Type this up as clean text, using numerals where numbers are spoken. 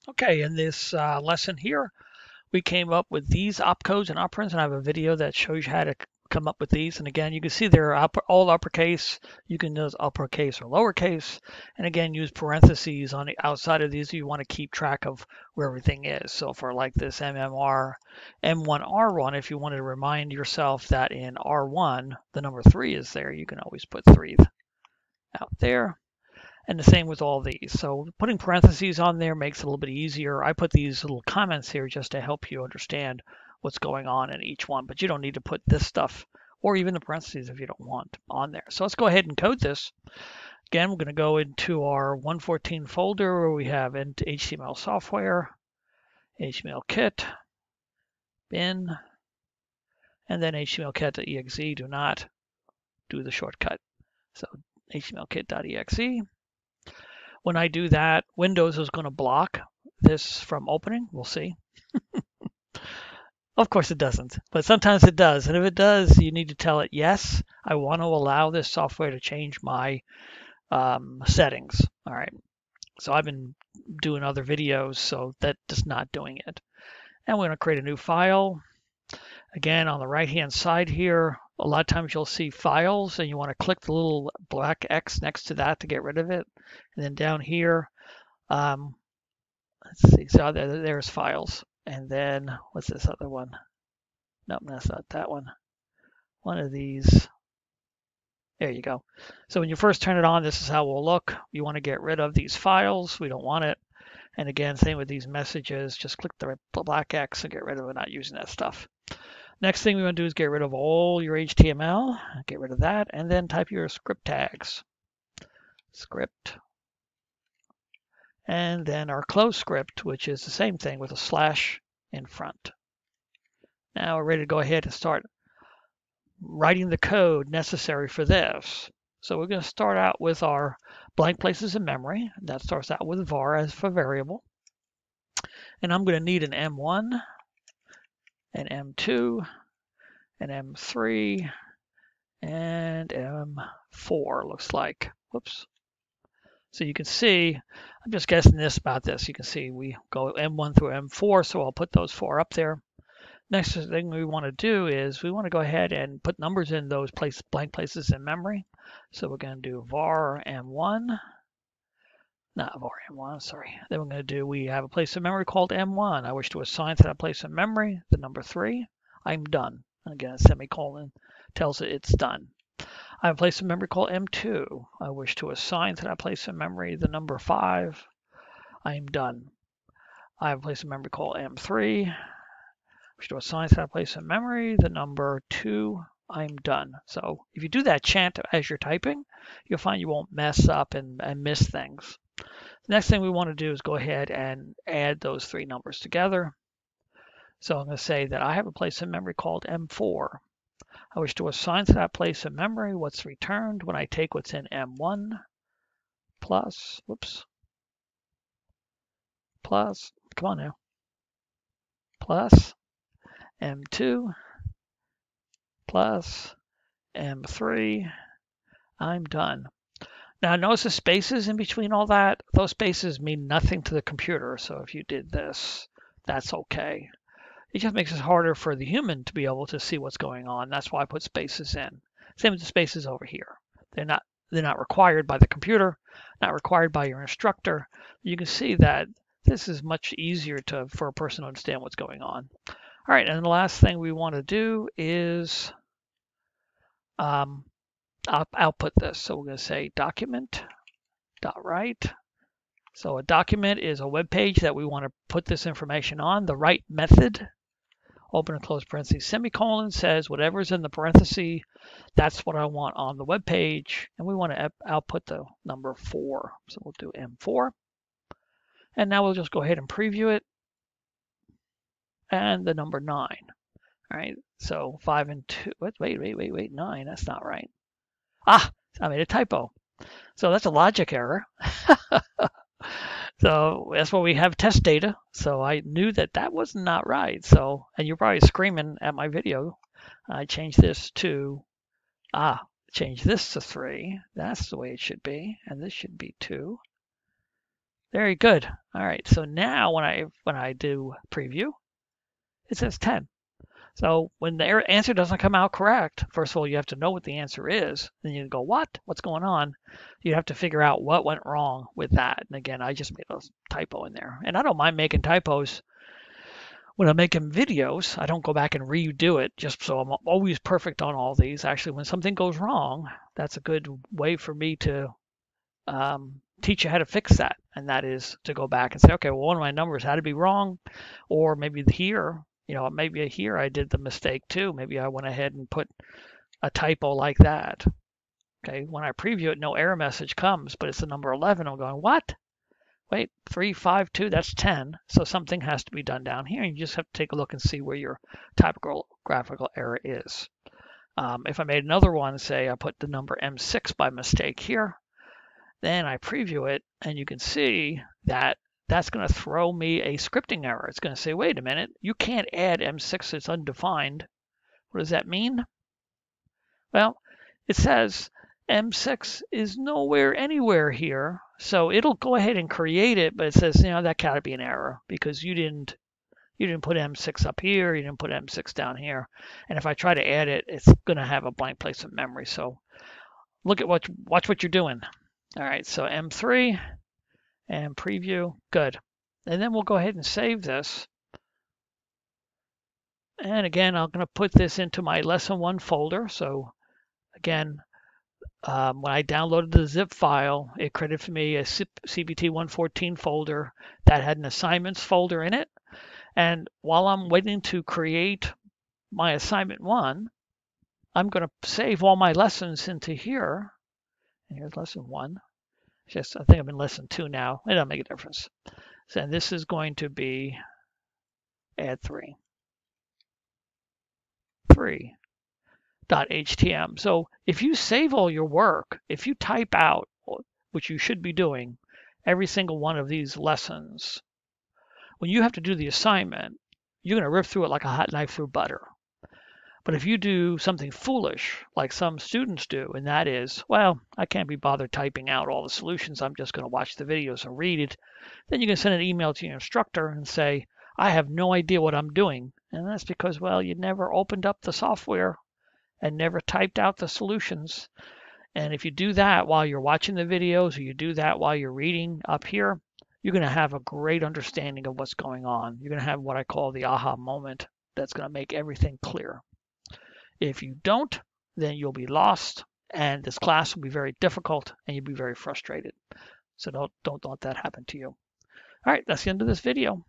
Okay, in this lesson here, we came up with these opcodes and operands, and I have a video that shows you how to come up with these. And again, you can see they're all uppercase. You can use uppercase or lowercase, and again, use parentheses on the outside of these if you want to keep track of where everything is. So for like this MMR, M1, R1, if you wanted to remind yourself that in R1, the number 3 is there, you can always put 3 out there. And the same with all these. So putting parentheses on there makes it a little bit easier. I put these little comments here just to help you understand what's going on in each one, but you don't need to put this stuff or even the parentheses if you don't want on there. So let's go ahead and code this. Again, we're going to go into our 114 folder where we have HTML software, HTML kit, bin, and then HTML-kit.exe. Do not do the shortcut. So HTML-kit.exe. When I do that, Windows is going to block this from opening. We'll see. Of course it doesn't, but sometimes it does. And if it does, you need to tell it, yes, I want to allow this software to change my settings. All right. So I've been doing other videos, so that is not doing it. And we're going to create a new file. Again, on the right-hand side here, a lot of times you'll see files and you want to click the little black X next to that to get rid of it. And then down here, let's see, so there's files. And then what's this other one? Nope, that's not that one. One of these. There you go. So when you first turn it on, this is how it will look. You want to get rid of these files. We don't want it. And again, same with these messages. Just click the black X and get rid of it, not using that stuff. Next thing we want to do is get rid of all your HTML. Get rid of that. And then type your script tags. Script. And then our close script, which is the same thing with a slash in front. Now we're ready to go ahead and start writing the code necessary for this. So we're going to start out with our blank places in memory. That starts out with var as for variable. And I'm going to need an M1, an M2, an M3, and M4 looks like. Whoops. So you can see, I'm just guessing this about this. You can see we go M1 through M4, so I'll put those 4 up there. Next thing we want to do is we want to go ahead and put numbers in those blank places in memory. So we're going to do var M1, not var M1, sorry. Then we're going to do, we have a place in memory called M1. I wish to assign to that place in memory the number 3. I'm done. And again, a semicolon tells it it's done. I have a place in memory called M2. I wish to assign to that place in memory the number 5. I'm done. I have a place in memory called M3. Wish to assign to that place in memory the number 2. I'm done. So if you do that chant as you're typing, you'll find you won't mess up and miss things. The next thing we want to do is go ahead and add those 3 numbers together. So I'm going to say that I have a place in memory called M4. I wish to assign to that place in memory what's returned when I take what's in M1 plus, come on now, plus M2 plus M3. I'm done. Now notice the spaces in between all that. Those spaces mean nothing to the computer. So if you did this, that's okay. It just makes it harder for the human to be able to see what's going on. That's why I put spaces in. Same with the spaces over here. They're not required by the computer, not required by your instructor. You can see that this is much easier for a person to understand what's going on. All right, and the last thing we want to do is output this. So we're going to say document.write. So a document is a web page that we want to put this information on. The write method, open and close parentheses, semicolon, says whatever's in the parenthesis, that's what I want on the web page. And we want to output the number 4. So we'll do M4. And now we'll just go ahead and preview it. And the number 9. All right, so 5 and 2, wait, 9, that's not right. Ah, I made a typo. So that's a logic error. So that's why we have test data. So I knew that that was not right. So, and you're probably screaming at my video. I changed this to, change this to 3. That's the way it should be. And this should be 2. Very good. All right, so now when I do preview, it says 10. So when the answer doesn't come out correct, first of all, you have to know what the answer is. Then you go, what? What's going on? You have to figure out what went wrong with that. And again, I just made a typo in there. And I don't mind making typos when I'm making videos. I don't go back and redo it just so I'm always perfect on all these. Actually, when something goes wrong, that's a good way for me to teach you how to fix that. And that is to go back and say, okay, well, one of my numbers had to be wrong, or maybe here, maybe here I did the mistake too. Maybe I went ahead and put a typo like that. Okay, when I preview it, no error message comes, but it's the number 11. I'm going, what? Wait, 3, 5, 2, that's 10. So something has to be done down here. You just have to take a look and see where your typographical error is. If I made another one, say I put the number M6 by mistake here, then I preview it, and you can see that that's going to throw me a scripting error. It's going to say, wait a minute, you can't add M6, it's undefined. What does that mean? Well, it says M6 is nowhere anywhere here. So it'll go ahead and create it, but it says, that gotta be an error because you didn't put M6 up here, you didn't put M6 down here. And if I try to add it, it's gonna have a blank place of memory. So watch what you're doing. All right, so M3 and preview, good. And then we'll go ahead and save this. And again, I'm gonna put this into my lesson 1 folder. So again, when I downloaded the zip file, it created for me a CBT 114 folder that had an assignments folder in it. And while I'm waiting to create my assignment 1, I'm going to save all my lessons into here. And here's lesson 1. I think I'm in lesson 2 now. It doesn't make a difference. So and this is going to be add 3. .htm. So if you save all your work, if you type out, which you should be doing, every single one of these lessons, when you have to do the assignment, you're going to rip through it like a hot knife through butter. But if you do something foolish, like some students do, and that is, well, I can't be bothered typing out all the solutions, I'm just going to watch the videos and read it, then you can send an email to your instructor and say, I have no idea what I'm doing. And that's because, well, you never opened up the software and never typed out the solutions. And if you do that while you're watching the videos, or you do that while you're reading up here, you're going to have a great understanding of what's going on. You're going to have what I call the aha moment that's going to make everything clear. If you don't, then you'll be lost, and this class will be very difficult, and you'll be very frustrated. So don't let that happen to you. All right, that's the end of this video.